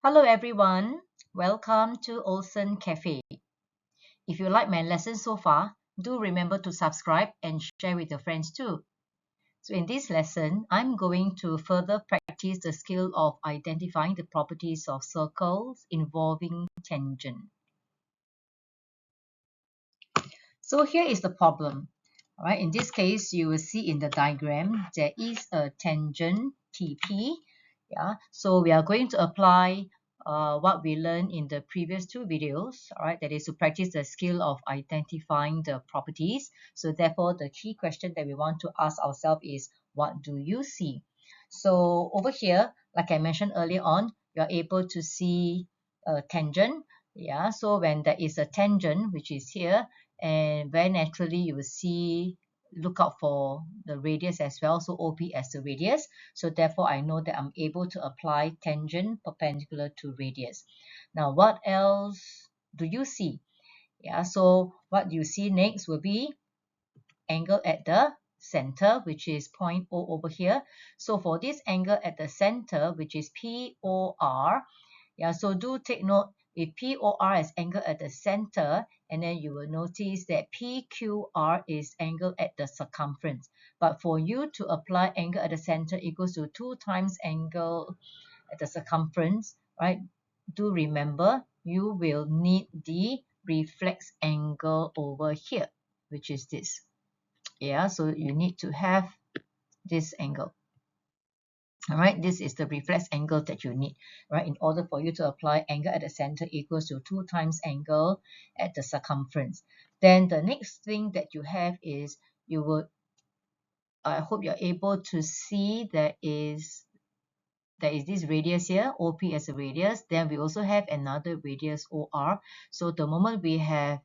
Hello everyone, welcome to Olsen Cafe. If you like my lesson so far, do remember to subscribe and share with your friends too. So in this lesson, I'm going to further practice the skill of identifying the properties of circles involving tangent. So here is the problem. All right, in this case, you will see in the diagram, there is a tangent TP. Yeah, so we are going to apply what we learned in the previous two videos. All right, that is to practice the skill of identifying the properties. So therefore, the key question that we want to ask ourselves is, what do you see? So over here, like I mentioned earlier on, you are able to see a tangent. Yeah, so when there is a tangent, which is here, and very naturally you will see look out for the radius as well, so OP as the radius. So therefore I know that I'm able to apply tangent perpendicular to radius. Now what else do you see? Yeah, so what you see next will be angle at the center, which is point O over here. So for this angle at the center, which is POR, yeah, so do take note, if POR is angle at the center, and then you will notice that PQR is angle at the circumference. But for you to apply angle at the center equals to 2 times angle at the circumference, right? Do remember, you will need the reflex angle over here, which is this. Yeah, so you need to have this angle. All right, this is the reflex angle that you need, right? In order for you to apply angle at the center equals to 2 times angle at the circumference. Then the next thing that you have is you will, I hope you're able to see there is this radius here, OP as a radius. Then we also have another radius OR. So the moment we have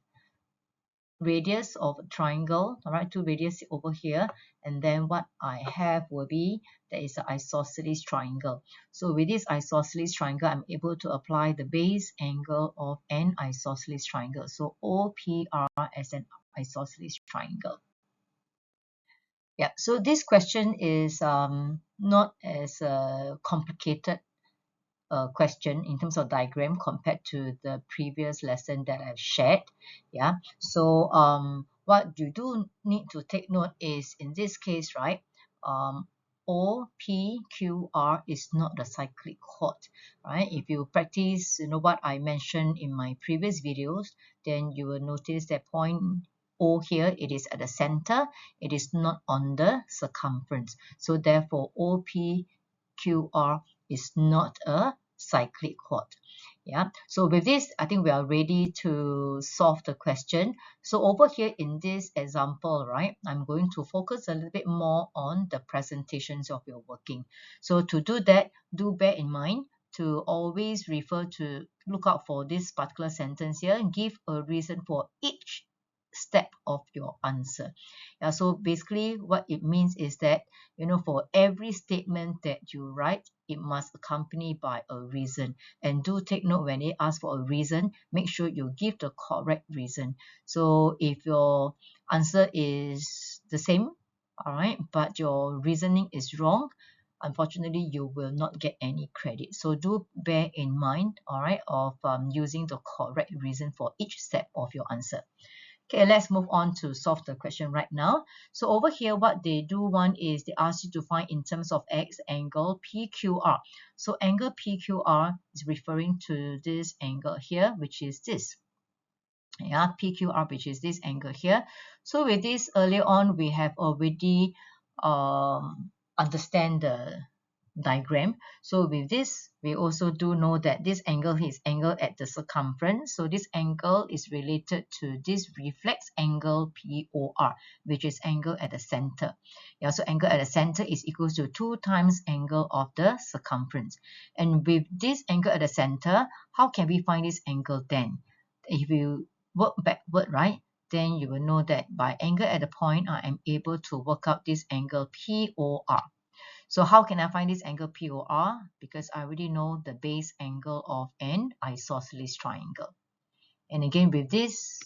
radius of a triangle, all right, two radius over here, and then what I have will be there is an isosceles triangle. So with this isosceles triangle, I'm able to apply the base angle of an isosceles triangle. So OPR as an isosceles triangle. Yeah, so this question is not as complicated question in terms of diagram compared to the previous lesson that I've shared. Yeah, so what you do need to take note is in this case, right, OPQR is not the cyclic chord, right? If you practice, what I mentioned in my previous videos, then you will notice that point O here, it is at the center, it is not on the circumference. So therefore, OPQR is not a cyclic chord. Yeah, so with this, I think we are ready to solve the question. So over here in this example, right, I'm going to focus a little bit more on the presentations of your working. So to do that, do bear in mind to always look out for this particular sentence here and give a reason for each step of your answer. Yeah, so basically what it means is that, for every statement that you write, it must accompany by a reason. And do take note, when they ask for a reason, make sure you give the correct reason. So if your answer is the same, all right, but your reasoning is wrong, unfortunately you will not get any credit. So do bear in mind, all right, of using the correct reason for each step of your answer. Okay, let's move on to solve the question right now. So over here, what they do want is they ask you to find in terms of x angle PQR. So angle PQR is referring to this angle here, which is this. Yeah, PQR, which is this angle here. So with this, earlier on, we have already understand the diagram. So with this, we also do know that this angle is angle at the circumference. So this angle is related to this reflex angle POR, which is angle at the center. Yeah, so angle at the center is equals to 2 times angle of the circumference. And with this angle at the center, how can we find this angle then? If you work backward, right, then you will know that by angle at the point, I am able to work out this angle POR. So how can I find this angle POR? Because I already know the base angle of an isosceles triangle. And again, with this,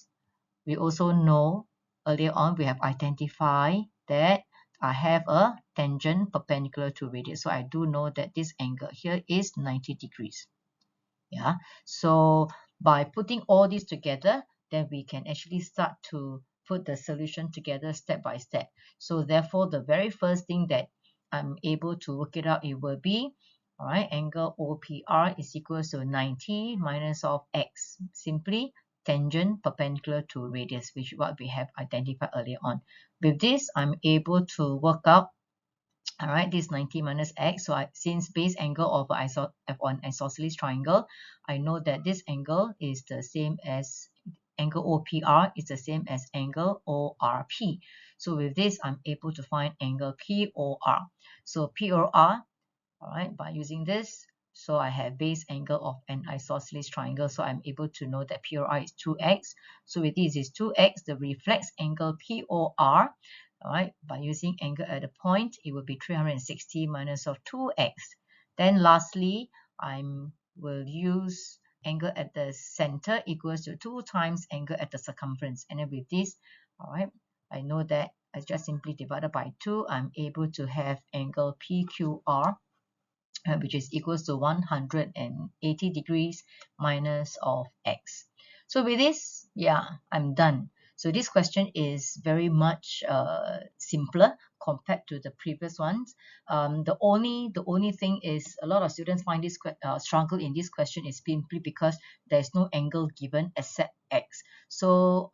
we also know earlier on we have identified that I have a tangent perpendicular to radius. So I do know that this angle here is 90 degrees. Yeah, so by putting all these together, then we can actually start to put the solution together step by step. So therefore, the very first thing that I'm able to work it out, it will be, all right, angle OPR is equals to 90 minus of x, simply tangent perpendicular to radius, which is what we have identified earlier on. With this, I'm able to work out, all right, this 90 minus x. So since base angle of an isosceles triangle, I know that this angle is the same as angle OPR is the same as angle ORP. So with this, I'm able to find angle POR. So POR, all right, by using this, so I have base angle of an isosceles triangle, so I'm able to know that POR is 2x. So with this is 2x, the reflex angle POR, all right, by using angle at a point, it will be 360 minus of 2x. Then lastly, I will use angle at the center equals to 2 times angle at the circumference. And then with this, all right, I know that I just simply divided by 2, I'm able to have angle PQR, which is equals to 180 degrees minus of x. So with this, yeah, I'm done. So this question is very much simpler compared to the previous ones. The only thing is a lot of students find this struggle in this question is simply because there's no angle given except x. So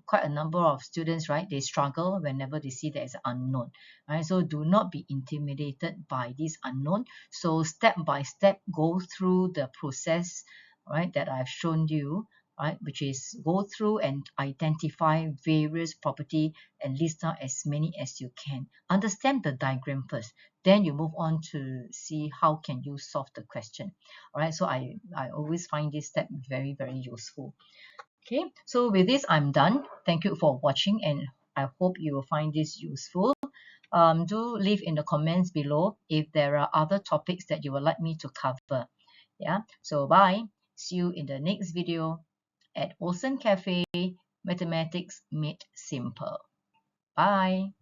quite a number of students, right, they struggle whenever they see there is an unknown. Right? So do not be intimidated by this unknown. So step by step, go through the process, right, that I've shown you, right, which is go through and identify various property and list out as many as you can. Understand the diagram first, then you move on to see how can you solve the question. All right, so I always find this step very, very useful. Okay, so with this, I'm done. Thank you for watching, and I hope you will find this useful. Do leave in the comments below if there are other topics that you would like me to cover. Yeah, so bye. See you in the next video at Olsen Cafe, Mathematics Made Simple. Bye.